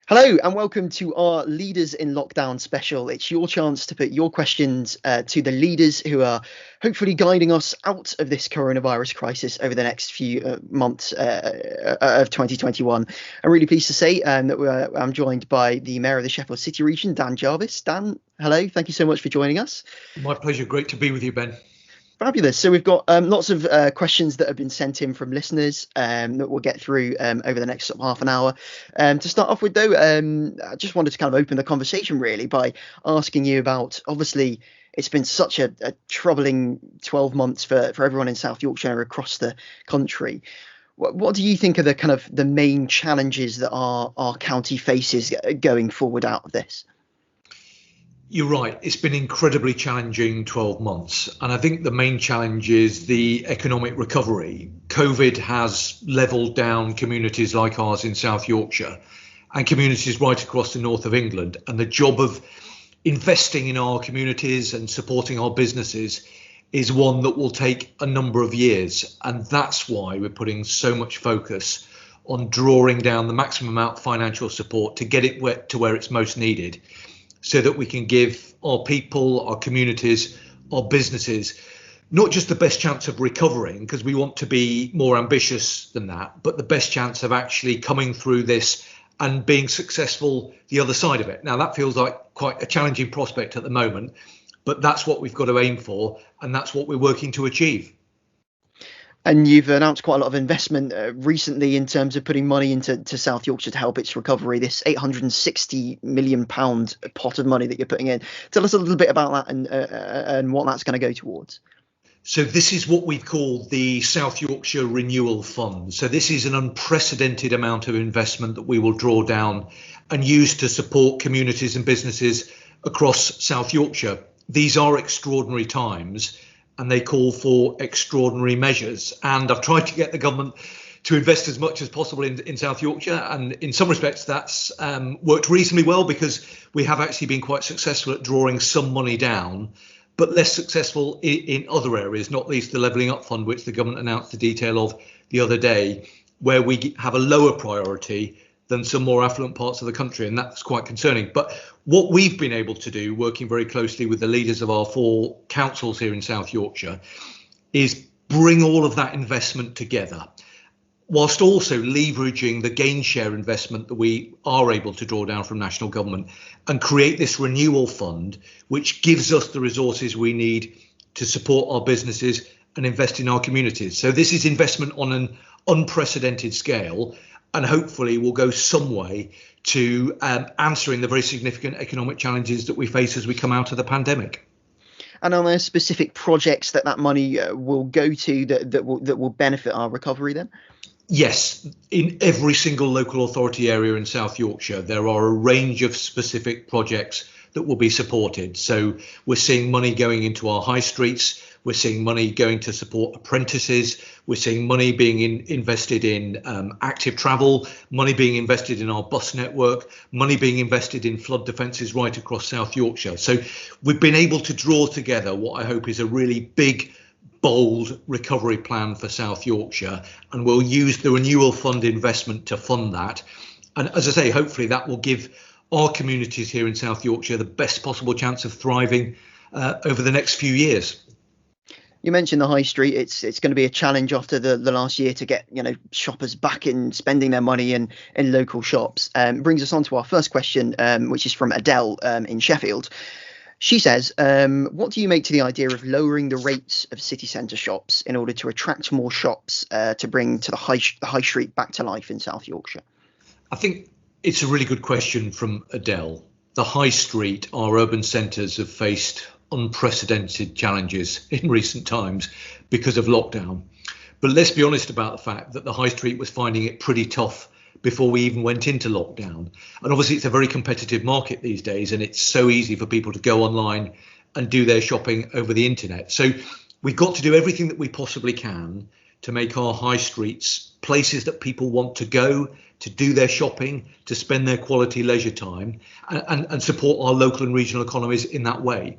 Hello and welcome to our Leaders in Lockdown special. It's your chance to put your questions to the leaders who are hopefully guiding us out of this coronavirus crisis over the next few months of 2021. I'm really pleased to say that I'm joined by the Mayor of the Sheffield City region, Dan Jarvis. Dan, hello. Thank you so much for joining us. My pleasure. Great to be with you, Ben. Fabulous. So we've got lots of questions that have been sent in from listeners that we'll get through over the next half an hour. To start off with, though, I just wanted to kind of open the conversation really by asking you about, obviously, it's been such a troubling 12 months for everyone in South Yorkshire and across the country. What do you think are the kind of the main challenges that our county faces going forward out of this? You're right. It's been incredibly challenging 12 months. And I think the main challenge is the economic recovery. COVID has levelled down communities like ours in South Yorkshire and communities right across the north of England. And the job of investing in our communities and supporting our businesses is one that will take a number of years. And that's why we're putting so much focus on drawing down the maximum amount of financial support to get it to where it's most needed, so that we can give our people, our communities, our businesses, not just the best chance of recovering, because we want to be more ambitious than that, but the best chance of actually coming through this and being successful the other side of it. Now, that feels like quite a challenging prospect at the moment, but that's what we've got to aim for, and that's what we're working to achieve. And you've announced quite a lot of investment recently in terms of putting money into South Yorkshire to help its recovery, this £860 million pot of money that you're putting in. Tell us a little bit about that and what that's going to go towards. So this is what we've called the South Yorkshire Renewal Fund. So this is an unprecedented amount of investment that we will draw down and use to support communities and businesses across South Yorkshire. These are extraordinary times, and they call for extraordinary measures. And I've tried to get the government to invest as much as possible in South Yorkshire. And in some respects, that's worked reasonably well, because we have actually been quite successful at drawing some money down, but less successful in other areas, not least the Levelling Up Fund, which the government announced the detail of the other day, where we have a lower priority than some more affluent parts of the country. And that's quite concerning. But what we've been able to do, working very closely with the leaders of our 4 councils here in South Yorkshire, is bring all of that investment together, whilst also leveraging the gain share investment that we are able to draw down from national government, and create this renewal fund, which gives us the resources we need to support our businesses and invest in our communities. So this is investment on an unprecedented scale, and hopefully will go some way to answering the very significant economic challenges that we face as we come out of the pandemic. And are there specific projects that money will go to that will benefit our recovery then? Yes, in every single local authority area in South Yorkshire, there are a range of specific projects that will be supported. So we're seeing money going into our high streets. We're seeing money going to support apprentices. We're seeing money being invested in active travel, money being invested in our bus network, money being invested in flood defences right across South Yorkshire. So we've been able to draw together what I hope is a really big, bold recovery plan for South Yorkshire, and we'll use the Renewal Fund investment to fund that. And as I say, hopefully that will give our communities here in South Yorkshire the best possible chance of thriving over the next few years. You mentioned the high street. It's going to be a challenge after the last year to get shoppers back in spending their money in local shops. Brings us on to our first question, which is from Adele in Sheffield. She says, what do you make to the idea of lowering the rates of city centre shops in order to attract more shops to bring to the high street back to life in South Yorkshire? I think it's a really good question from Adele. The high street, our urban centres, have faced unprecedented challenges in recent times because of lockdown. But let's be honest about the fact that the high street was finding it pretty tough before we even went into lockdown. And obviously it's a very competitive market these days, and it's so easy for people to go online and do their shopping over the internet. So we've got to do everything that we possibly can to make our high streets places that people want to go to do their shopping, to spend their quality leisure time, and support our local and regional economies in that way.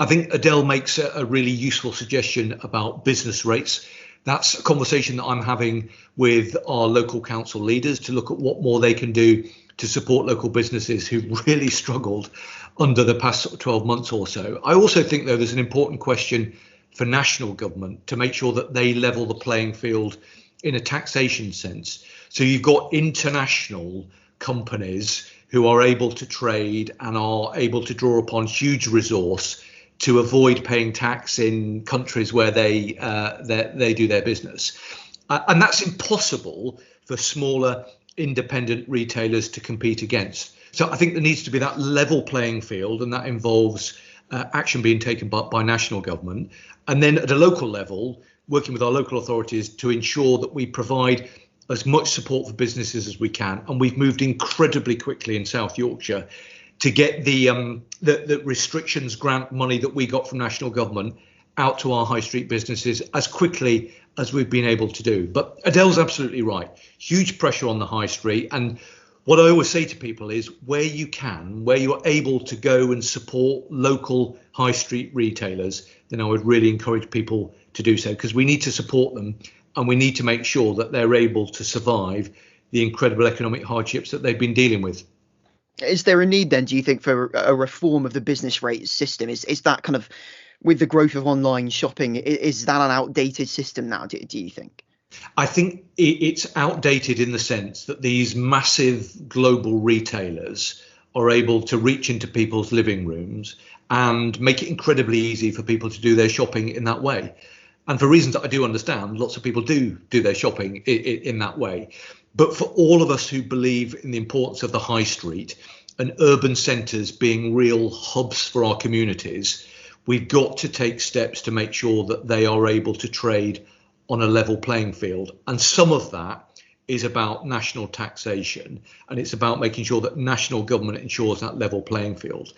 I think Adele makes a really useful suggestion about business rates. That's a conversation that I'm having with our local council leaders to look at what more they can do to support local businesses who really struggled under the past sort of 12 months or so. I also think, though, there's an important question for national government to make sure that they level the playing field in a taxation sense. So you've got international companies who are able to trade and are able to draw upon huge resource to avoid paying tax in countries where they do their business. And that's impossible for smaller independent retailers to compete against. So I think there needs to be that level playing field, and that involves action being taken by national government. And then at a local level, working with our local authorities to ensure that we provide as much support for businesses as we can. And we've moved incredibly quickly in South Yorkshire to get the restrictions grant money that we got from national government out to our high street businesses as quickly as we've been able to do. But Adele's absolutely right. Huge pressure on the high street. And what I always say to people is where you can, where you're able to go and support local high street retailers, then I would really encourage people to do so, because we need to support them and we need to make sure that they're able to survive the incredible economic hardships that they've been dealing with. Is there a need then, do you think, for a reform of the business rate system? Is that kind of, with the growth of online shopping, is that an outdated system now, do you think? I think it's outdated in the sense that these massive global retailers are able to reach into people's living rooms and make it incredibly easy for people to do their shopping in that way. And for reasons that I do understand, lots of people do their shopping in that way. But for all of us who believe in the importance of the high street and urban centres being real hubs for our communities, we've got to take steps to make sure that they are able to trade on a level playing field. And some of that is about national taxation, and it's about making sure that national government ensures that level playing field.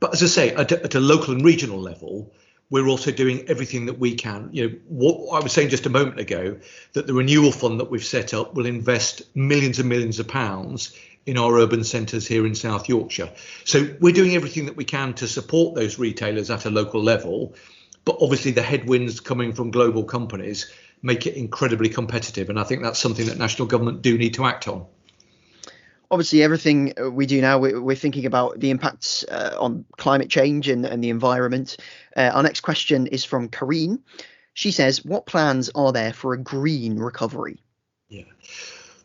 But as I say, at a local and regional level, we're also doing everything that we can. You know, what I was saying just a moment ago, that the Renewal Fund that we've set up will invest millions and millions of pounds in our urban centres here in South Yorkshire. So we're doing everything that we can to support those retailers at a local level. But obviously the headwinds coming from global companies make it incredibly competitive. And I think that's something that national government do need to act on. Obviously, everything we do now, we're thinking about the impacts on climate change and the environment. Our next question is from Karine. She says, what plans are there for a green recovery? Yeah.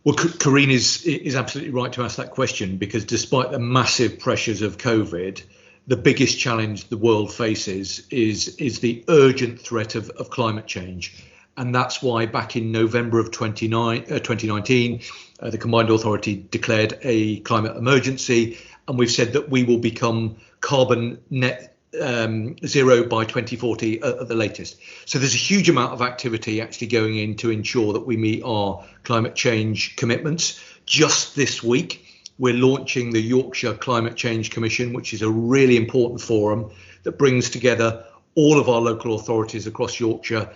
Well, Karine is absolutely right to ask that question, because despite the massive pressures of COVID, the biggest challenge the world faces is the urgent threat of climate change. And that's why back in November of 2019, the Combined Authority declared a climate emergency, and we've said that we will become carbon net zero by 2040 at the latest. So there's a huge amount of activity actually going in to ensure that we meet our climate change commitments. Just this week, we're launching the Yorkshire Climate Change Commission, which is a really important forum that brings together all of our local authorities across Yorkshire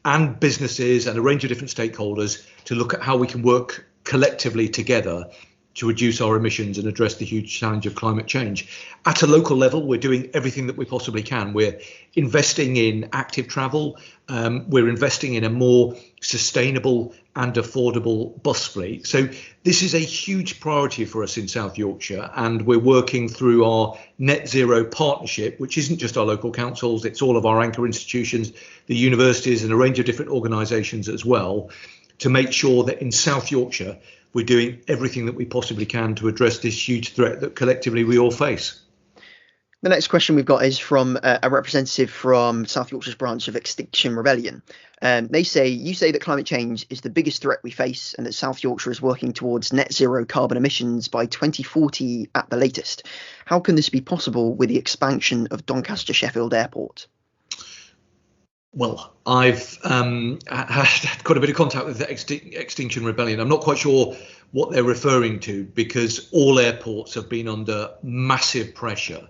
and businesses and a range of different stakeholders to look at how we can work collectively together to reduce our emissions and address the huge challenge of climate change. At a local level, we're doing everything that we possibly can. We're investing in active travel. We're investing in a more sustainable and affordable bus fleet. So this is a huge priority for us in South Yorkshire, and we're working through our net zero partnership, which isn't just our local councils, it's all of our anchor institutions, the universities and a range of different organisations as well, to make sure that in South Yorkshire we're doing everything that we possibly can to address this huge threat that collectively we all face. The next question we've got is from a representative from South Yorkshire's branch of Extinction Rebellion. You say that climate change is the biggest threat we face and that South Yorkshire is working towards net zero carbon emissions by 2040 at the latest. How can this be possible with the expansion of Doncaster Sheffield Airport? Well, I've had quite a bit of contact with the Extinction Rebellion. I'm not quite sure what they're referring to, because all airports have been under massive pressure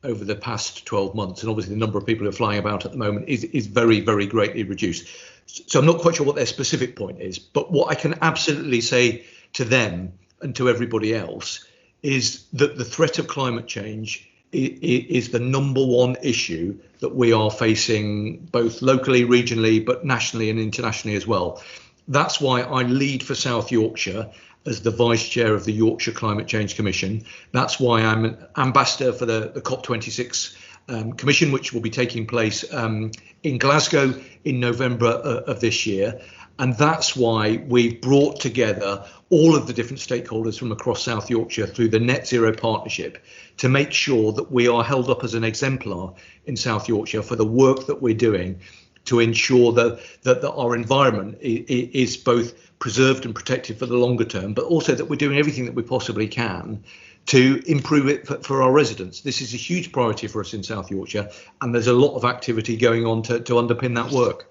over the past 12 months. And obviously the number of people who are flying about at the moment is very, very greatly reduced. So I'm not quite sure what their specific point is. But what I can absolutely say to them and to everybody else is that the threat of climate change is the number one issue that we are facing, both locally, regionally, but nationally and internationally as well. That's why I lead for South Yorkshire as the vice chair of the Yorkshire Climate Change Commission. That's why I'm an ambassador for the COP26 Commission, which will be taking place in Glasgow in November of this year. And that's why we've brought together all of the different stakeholders from across South Yorkshire through the Net Zero Partnership to make sure that we are held up as an exemplar in South Yorkshire for the work that we're doing to ensure that our environment is both preserved and protected for the longer term, but also that we're doing everything that we possibly can to improve it for our residents. This is a huge priority for us in South Yorkshire, and there's a lot of activity going on to underpin that work.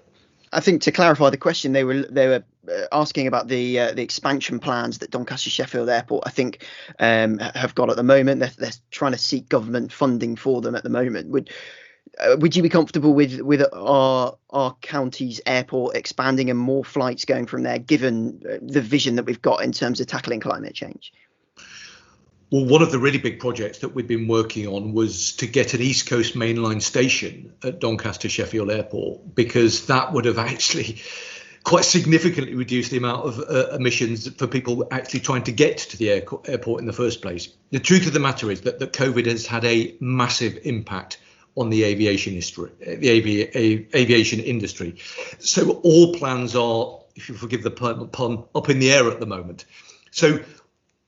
I think to clarify the question, they were asking about the expansion plans that Doncaster Sheffield Airport, I think, have got at the moment. They're trying to seek government funding for them at the moment. Would you be comfortable with our county's airport expanding and more flights going from there, given the vision that we've got in terms of tackling climate change? Well, one of the really big projects that we've been working on was to get an East Coast mainline station at Doncaster Sheffield Airport, because that would have actually quite significantly reduced the amount of emissions for people actually trying to get to the airport in the first place. The truth of the matter is that COVID has had a massive impact on the aviation industry. So all plans are, if you forgive the pun, up in the air at the moment. So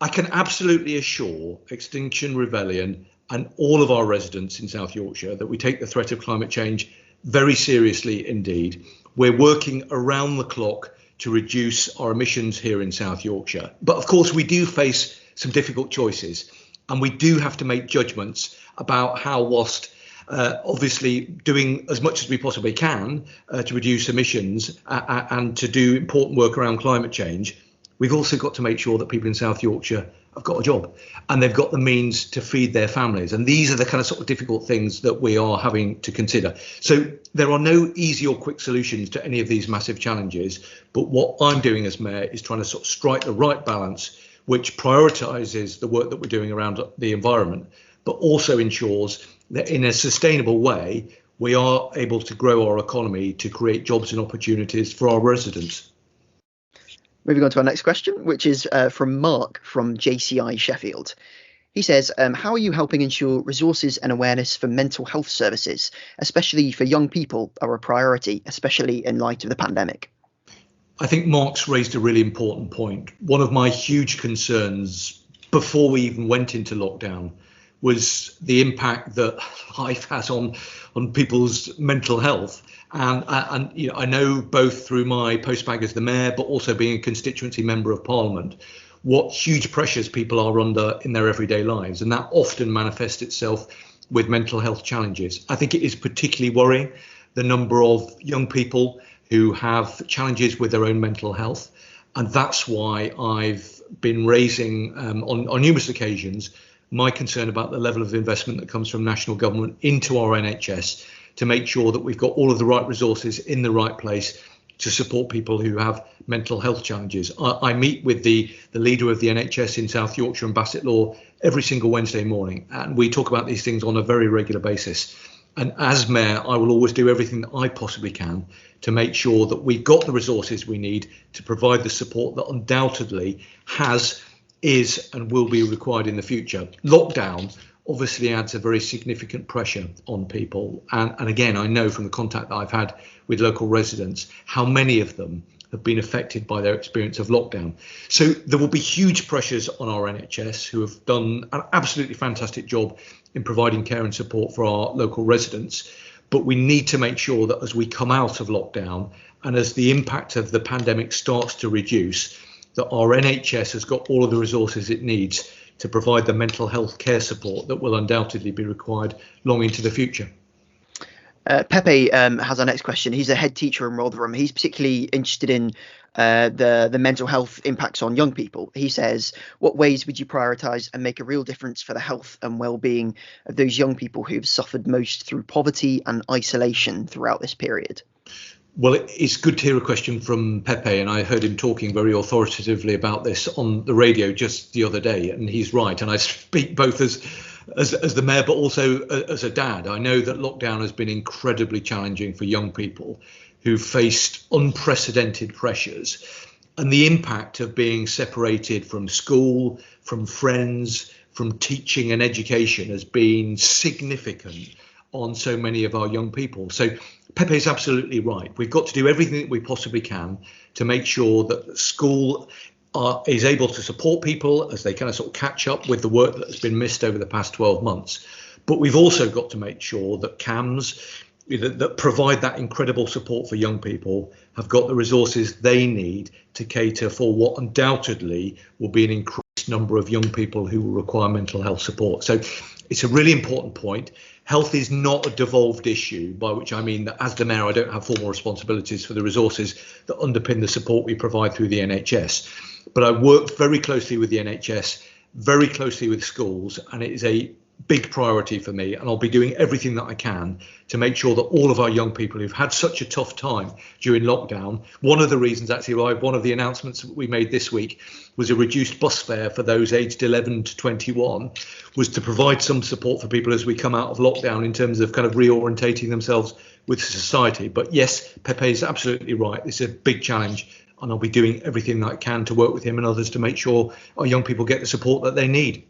I can absolutely assure Extinction Rebellion and all of our residents in South Yorkshire that we take the threat of climate change very seriously indeed. We're working around the clock to reduce our emissions here in South Yorkshire. But of course, we do face some difficult choices, and we do have to make judgments about how, whilst obviously doing as much as we possibly can to reduce emissions and to do important work around climate change, we've also got to make sure that people in South Yorkshire have got a job and they've got the means to feed their families. And these are the kind of sort of difficult things that we are having to consider. So there are no easy or quick solutions to any of these massive challenges. But what I'm doing as mayor is trying to sort of strike the right balance, which prioritises the work that we're doing around the environment, but also ensures that in a sustainable way, we are able to grow our economy to create jobs and opportunities for our residents. Moving on to our next question, which is from Mark from JCI Sheffield. He says, how are you helping ensure resources and awareness for mental health services, especially for young people, are a priority, especially in light of the pandemic? I think Mark's raised a really important point. One of my huge concerns before we even went into lockdown was the impact that life has on people's mental health. And you know, I know both through my postbag as the mayor, but also being a constituency member of Parliament, what huge pressures people are under in their everyday lives. And that often manifests itself with mental health challenges. I think it is particularly worrying, the number of young people who have challenges with their own mental health. And that's why I've been raising on numerous occasions my concern about the level of investment that comes from national government into our NHS to make sure that we've got all of the right resources in the right place to support people who have mental health challenges. I meet with the leader of the NHS in South Yorkshire and Bassetlaw every single Wednesday morning, and we talk about these things on a very regular basis. And as mayor, I will always do everything that I possibly can to make sure that we've got the resources we need to provide the support that undoubtedly is and will be required in the future. Lockdown obviously adds a very significant pressure on people. And again, I know from the contact that I've had with local residents, how many of them have been affected by their experience of lockdown. So there will be huge pressures on our NHS, who have done an absolutely fantastic job in providing care and support for our local residents. But we need to make sure that as we come out of lockdown and as the impact of the pandemic starts to reduce, that our NHS has got all of the resources it needs to provide the mental health care support that will undoubtedly be required long into the future. Pepe has our next question. He's a head teacher in Rotherham. He's particularly interested in the mental health impacts on young people. He says, what ways would you prioritise and make a real difference for the health and well-being of those young people who've suffered most through poverty and isolation throughout this period? Well, it's good to hear a question from Pepe, and I heard him talking very authoritatively about this on the radio just the other day, and he's right. And I speak both as the mayor, but also as a dad. I know that lockdown has been incredibly challenging for young people who faced unprecedented pressures. And the impact of being separated from school, from friends, from teaching and education has been significant on so many of our young people. So Pepe is absolutely right. We've got to do everything that we possibly can to make sure that school is able to support people as they kind of sort of catch up with the work that has been missed over the past 12 months. But we've also got to make sure that CAMS that provide that incredible support for young people have got the resources they need to cater for what undoubtedly will be an increased number of young people who will require mental health support. So it's a really important point. Health is not a devolved issue, by which I mean that as the mayor, I don't have formal responsibilities for the resources that underpin the support we provide through the NHS. But I work very closely with the NHS, very closely with schools, and it is a big priority for me, and I'll be doing everything that I can to make sure that all of our young people who've had such a tough time during lockdown, one of the reasons actually why one of the announcements we made this week was a reduced bus fare for those aged 11 to 21, was to provide some support for people as we come out of lockdown in terms of kind of reorientating themselves with society. But yes, Pepe is absolutely right. It's a big challenge, and I'll be doing everything that I can to work with him and others to make sure our young people get the support that they need.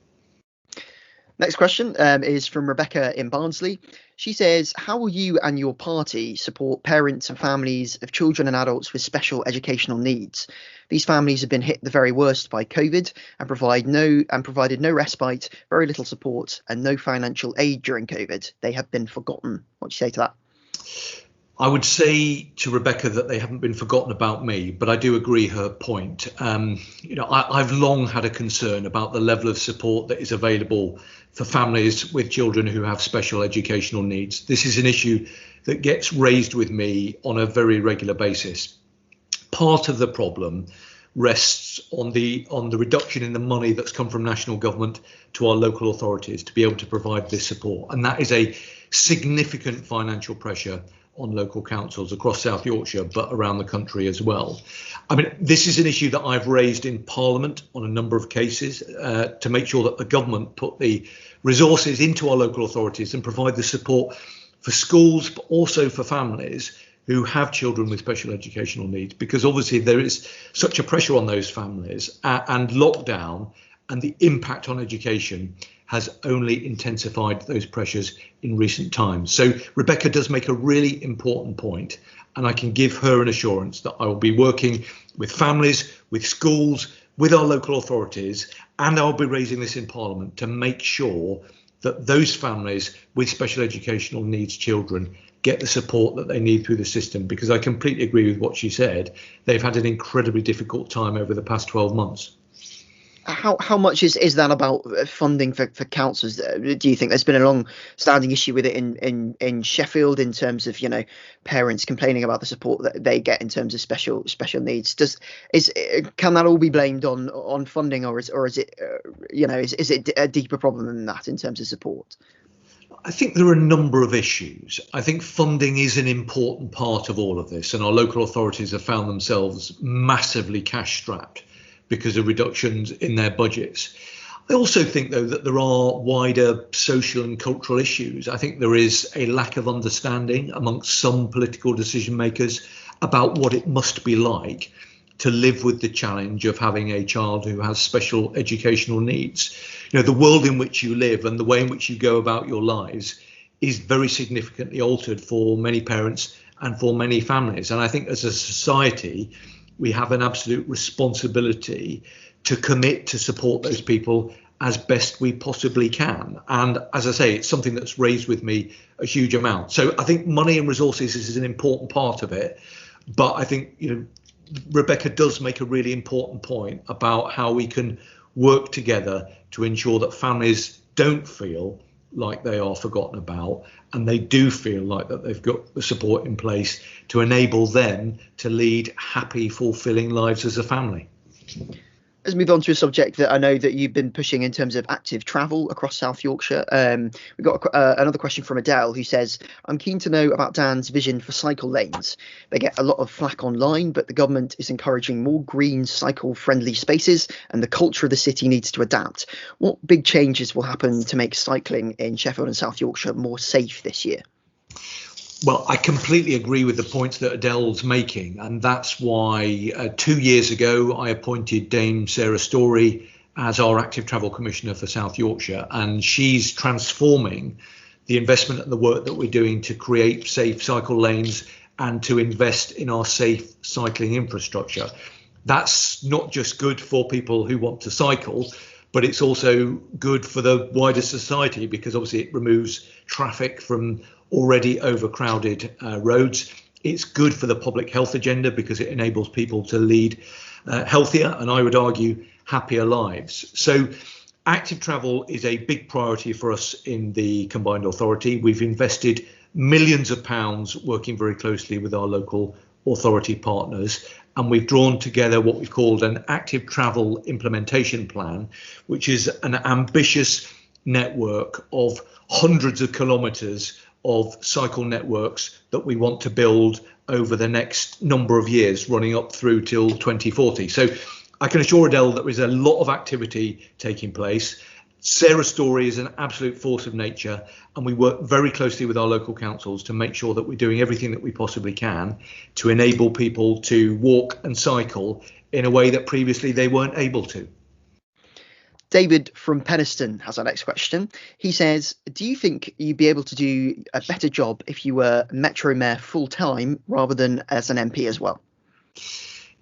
Next question is from Rebecca in Barnsley. She says, how will you and your party support parents and families of children and adults with special educational needs? These families have been hit the very worst by COVID and provided no respite, very little support, and no financial aid during COVID. They have been forgotten. What do you say to that? I would say to Rebecca that they haven't been forgotten about me, but I do agree her point. I've long had a concern about the level of support that is available for families with children who have special educational needs. This is an issue that gets raised with me on a very regular basis. Part of the problem rests on the reduction in the money that's come from national government to our local authorities to be able to provide this support, and that is a significant financial pressure on local councils across South Yorkshire, but around the country as well. I mean, this is an issue that I've raised in Parliament on a number of cases to make sure that the government put the resources into our local authorities and provide the support for schools, but also for families who have children with special educational needs, because obviously there is such a pressure on those families, and lockdown and the impact on education has only intensified those pressures in recent times. So Rebecca does make a really important point, and I can give her an assurance that I will be working with families, with schools, with our local authorities, and I'll be raising this in Parliament to make sure that those families with special educational needs children get the support that they need through the system, because I completely agree with what she said. They've had an incredibly difficult time over the past 12 months. How much is that about funding for councils? Do you think there's been a long-standing issue with it in Sheffield in terms of parents complaining about the support that they get in terms of special needs? Can that all be blamed on funding, or is it is it a deeper problem than that in terms of support? I think there are a number of issues. I think funding is an important part of all of this, and our local authorities have found themselves massively cash strapped because of reductions in their budgets. I also think, though, that there are wider social and cultural issues. I think there is a lack of understanding amongst some political decision makers about what it must be like to live with the challenge of having a child who has special educational needs. The world in which you live and the way in which you go about your lives is very significantly altered for many parents and for many families. And I think as a society, we have an absolute responsibility to commit to support those people as best we possibly can. And as I say, it's something that's raised with me a huge amount. So I think money and resources is an important part of it. But I think, Rebecca does make a really important point about how we can work together to ensure that families don't feel like they are forgotten about, and they do feel like that they've got the support in place to enable them to lead happy, fulfilling lives as a family. Let's move on to a subject that I know that you've been pushing in terms of active travel across South Yorkshire. We've got another question from Adele, who says, I'm keen to know about Dan's vision for cycle lanes. They get a lot of flack online, but the government is encouraging more green cycle-friendly spaces, and the culture of the city needs to adapt. What big changes will happen to make cycling in Sheffield and South Yorkshire more safe this year? Well, I completely agree with the points that Adele's making, and that's why 2 years ago I appointed Dame Sarah Story as our Active Travel Commissioner for South Yorkshire, and she's transforming the investment and the work that we're doing to create safe cycle lanes and to invest in our safe cycling infrastructure. That's not just good for people who want to cycle, but it's also good for the wider society, because obviously it removes traffic from already overcrowded roads. It's good for the public health agenda because it enables people to lead healthier, and I would argue happier lives. So active travel is a big priority for us in the combined authority. We've invested millions of pounds working very closely with our local authority partners, and we've drawn together what we've called an active travel implementation plan, which is an ambitious network of hundreds of kilometres of cycle networks that we want to build over the next number of years, running up through till 2040. So I can assure Adele that there is a lot of activity taking place. Sarah's Story is an absolute force of nature, and we work very closely with our local councils to make sure that we're doing everything that we possibly can to enable people to walk and cycle in a way that previously they weren't able to. David from Penistone has our next question. He says, do you think you'd be able to do a better job if you were Metro Mayor full time rather than as an MP as well?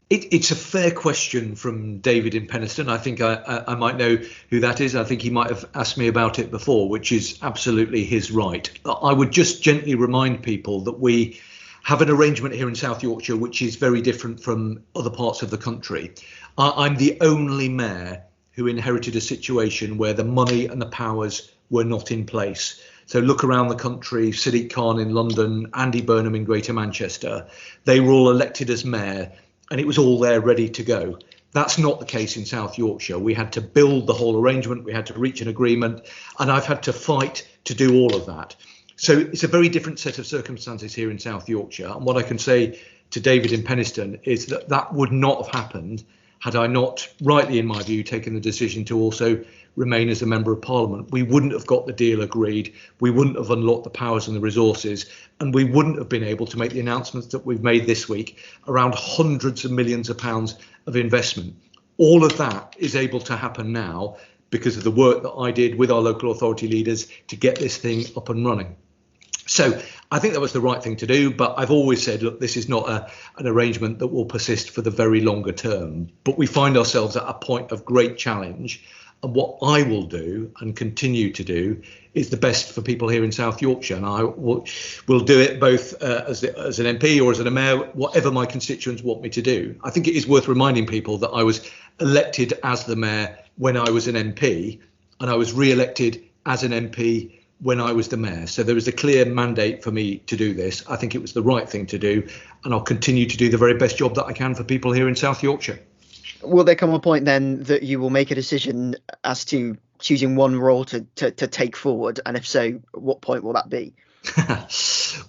It's a fair question from David in Penistone. I think I might know who that is. I think he might have asked me about it before, which is absolutely his right. I would just gently remind people that we have an arrangement here in South Yorkshire which is very different from other parts of the country. I'm the only mayor who inherited a situation where the money and the powers were not in place. So look around the country, Sadiq Khan in London, Andy Burnham in Greater Manchester. They were all elected as mayor, and it was all there ready to go. That's not the case in South Yorkshire. We had to build the whole arrangement. We had to reach an agreement, and I've had to fight to do all of that. So it's a very different set of circumstances here in South Yorkshire. And what I can say to David in Penistone is that that would not have happened had I not, rightly in my view, taken the decision to also remain as a member of parliament. We wouldn't have got the deal agreed. We wouldn't have unlocked the powers and the resources, and we wouldn't have been able to make the announcements that we've made this week around hundreds of millions of pounds of investment. All of that is able to happen now because of the work that I did with our local authority leaders to get this thing up and running. So I think that was the right thing to do, but I've always said, look, this is not an arrangement that will persist for the very longer term. But we find ourselves at a point of great challenge. And what I will do and continue to do is the best for people here in South Yorkshire. And I will do it both as an MP or as a mayor, whatever my constituents want me to do. I think it is worth reminding people that I was elected as the mayor when I was an MP, and I was re-elected as an MP when I was the mayor. So there was a clear mandate for me to do this. I think it was the right thing to do, and I'll continue to do the very best job that I can for people here in South Yorkshire. Will there come a point then that you will make a decision as to choosing one role to take forward? And if so, what point will that be?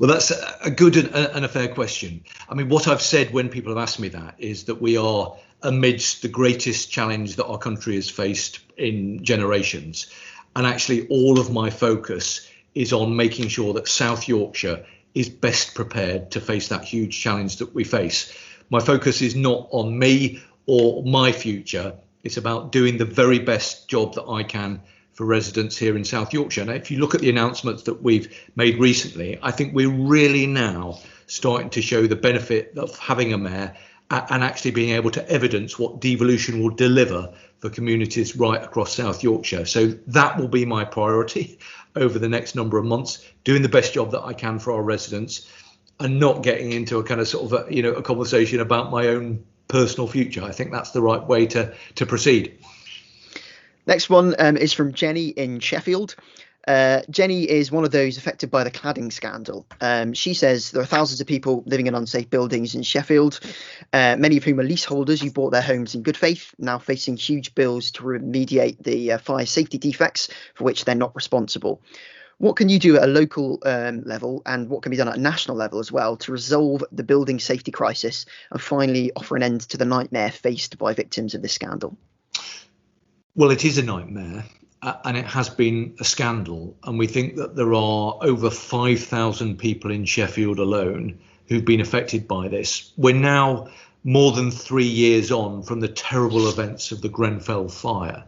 Well, that's a good and a fair question. I mean, what I've said when people have asked me that is that we are amidst the greatest challenge that our country has faced in generations. And actually, all of my focus is on making sure that South Yorkshire is best prepared to face that huge challenge that we face. My focus is not on me or my future. It's about doing the very best job that I can for residents here in South Yorkshire. Now, if you look at the announcements that we've made recently, I think we're really now starting to show the benefit of having a mayor and actually being able to evidence what devolution will deliver for communities right across South Yorkshire. So that will be my priority over the next number of months, doing the best job that I can for our residents and not getting into a kind of sort of a conversation about my own personal future. I think that's the right way to proceed. Next one is from Jenny in Sheffield. Jenny is one of those affected by the cladding scandal. She says there are thousands of people living in unsafe buildings in Sheffield, many of whom are leaseholders who bought their homes in good faith, now facing huge bills to remediate the fire safety defects for which they're not responsible. What can you do at a local level, and what can be done at a national level as well, to resolve the building safety crisis and finally offer an end to the nightmare faced by victims of this scandal? Well, it is a nightmare. and it has been a scandal. And we think that there are over 5,000 people in Sheffield alone who've been affected by this. We're now more than 3 years on from the terrible events of the Grenfell fire.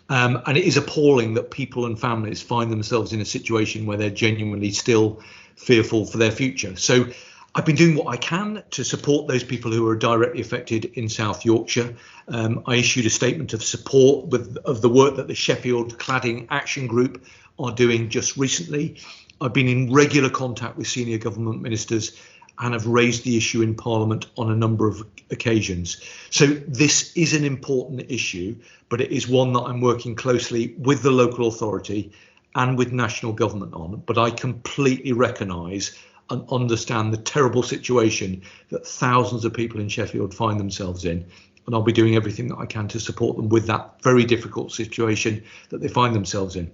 And it is appalling that people and families find themselves in a situation where they're genuinely still fearful for their future. So I've been doing what I can to support those people who are directly affected in South Yorkshire. I issued a statement of support of the work that the Sheffield Cladding Action Group are doing just recently. I've been in regular contact with senior government ministers and have raised the issue in Parliament on a number of occasions. So this is an important issue, but it is one that I'm working closely with the local authority and with national government on. But I completely recognise and understand the terrible situation that thousands of people in Sheffield find themselves in. And I'll be doing everything that I can to support them with that very difficult situation that they find themselves in.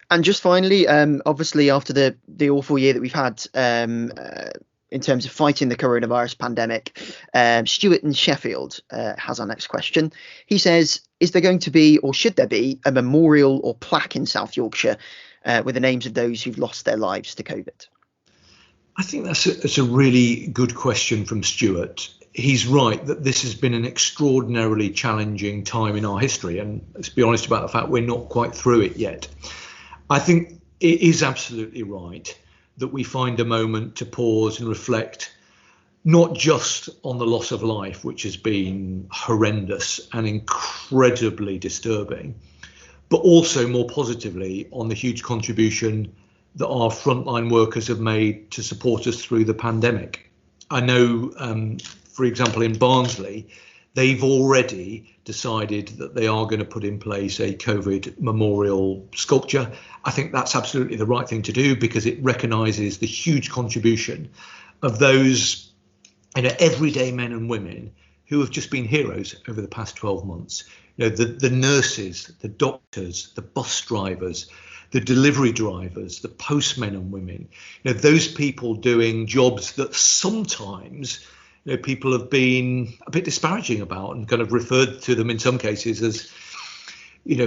And just finally, obviously, after the awful year that we've had in terms of fighting the coronavirus pandemic, Stuart in Sheffield has our next question. He says, is there going to be, or should there be, a memorial or plaque in South Yorkshire with the names of those who've lost their lives to COVID? I think that's a really good question from Stuart. He's right that this has been an extraordinarily challenging time in our history. And let's be honest about the fact we're not quite through it yet. I think it is absolutely right that we find a moment to pause and reflect, not just on the loss of life, which has been horrendous and incredibly disturbing, but also more positively on the huge contribution that our frontline workers have made to support us through the pandemic. I know, for example, in Barnsley, they've already decided that they are going to put in place a COVID memorial sculpture. I think that's absolutely the right thing to do because it recognises the huge contribution of those everyday men and women who have just been heroes over the past 12 months. The nurses, the doctors, the bus drivers, the delivery drivers, the postmen and women, those people doing jobs that sometimes people have been a bit disparaging about and kind of referred to them in some cases as,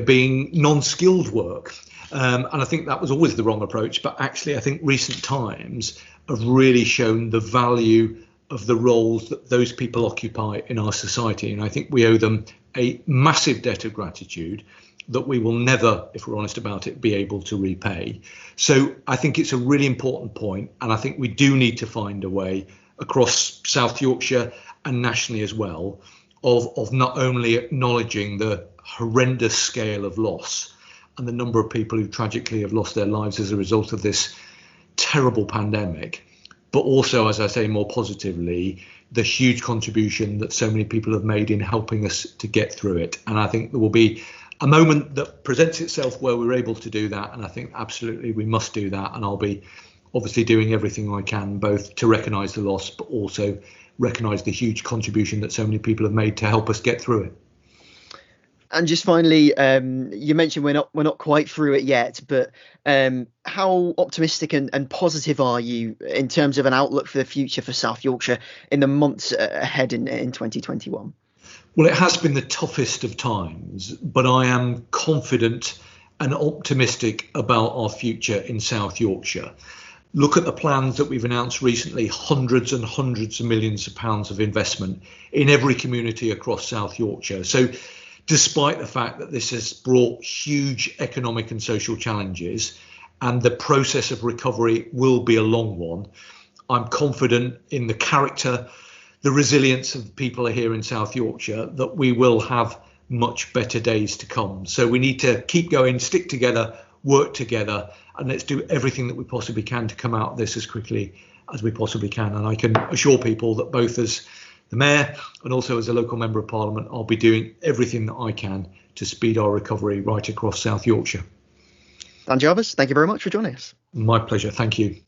being non-skilled work. And I think that was always the wrong approach. But actually, I think recent times have really shown the value of the roles that those people occupy in our society. And I think we owe them a massive debt of gratitude that we will never, if we're honest about it, be able to repay. So I think it's a really important point. And I think we do need to find a way across South Yorkshire and nationally as well, of not only acknowledging the horrendous scale of loss and the number of people who tragically have lost their lives as a result of this terrible pandemic, but also, as I say, more positively, the huge contribution that so many people have made in helping us to get through it. And I think there will be a moment that presents itself where we're able to do that. And I think absolutely we must do that. And I'll be obviously doing everything I can, both to recognise the loss, but also recognise the huge contribution that so many people have made to help us get through it. And just finally, you mentioned we're not quite through it yet, but how optimistic and positive are you in terms of an outlook for the future for South Yorkshire in the months ahead in 2021? Well, it has been the toughest of times, but I am confident and optimistic about our future in South Yorkshire. Look at the plans that we've announced recently, hundreds and hundreds of millions of pounds of investment in every community across South Yorkshire. So despite the fact that this has brought huge economic and social challenges and the process of recovery will be a long one, I'm confident in the character, the resilience of the people here in South Yorkshire, that we will have much better days to come. So we need to keep going, stick together, work together, and let's do everything that we possibly can to come out of this as quickly as we possibly can. And I can assure people that both as the Mayor and also as a local Member of Parliament, I'll be doing everything that I can to speed our recovery right across South Yorkshire. Dan Jarvis, thank you very much for joining us. My pleasure. Thank you.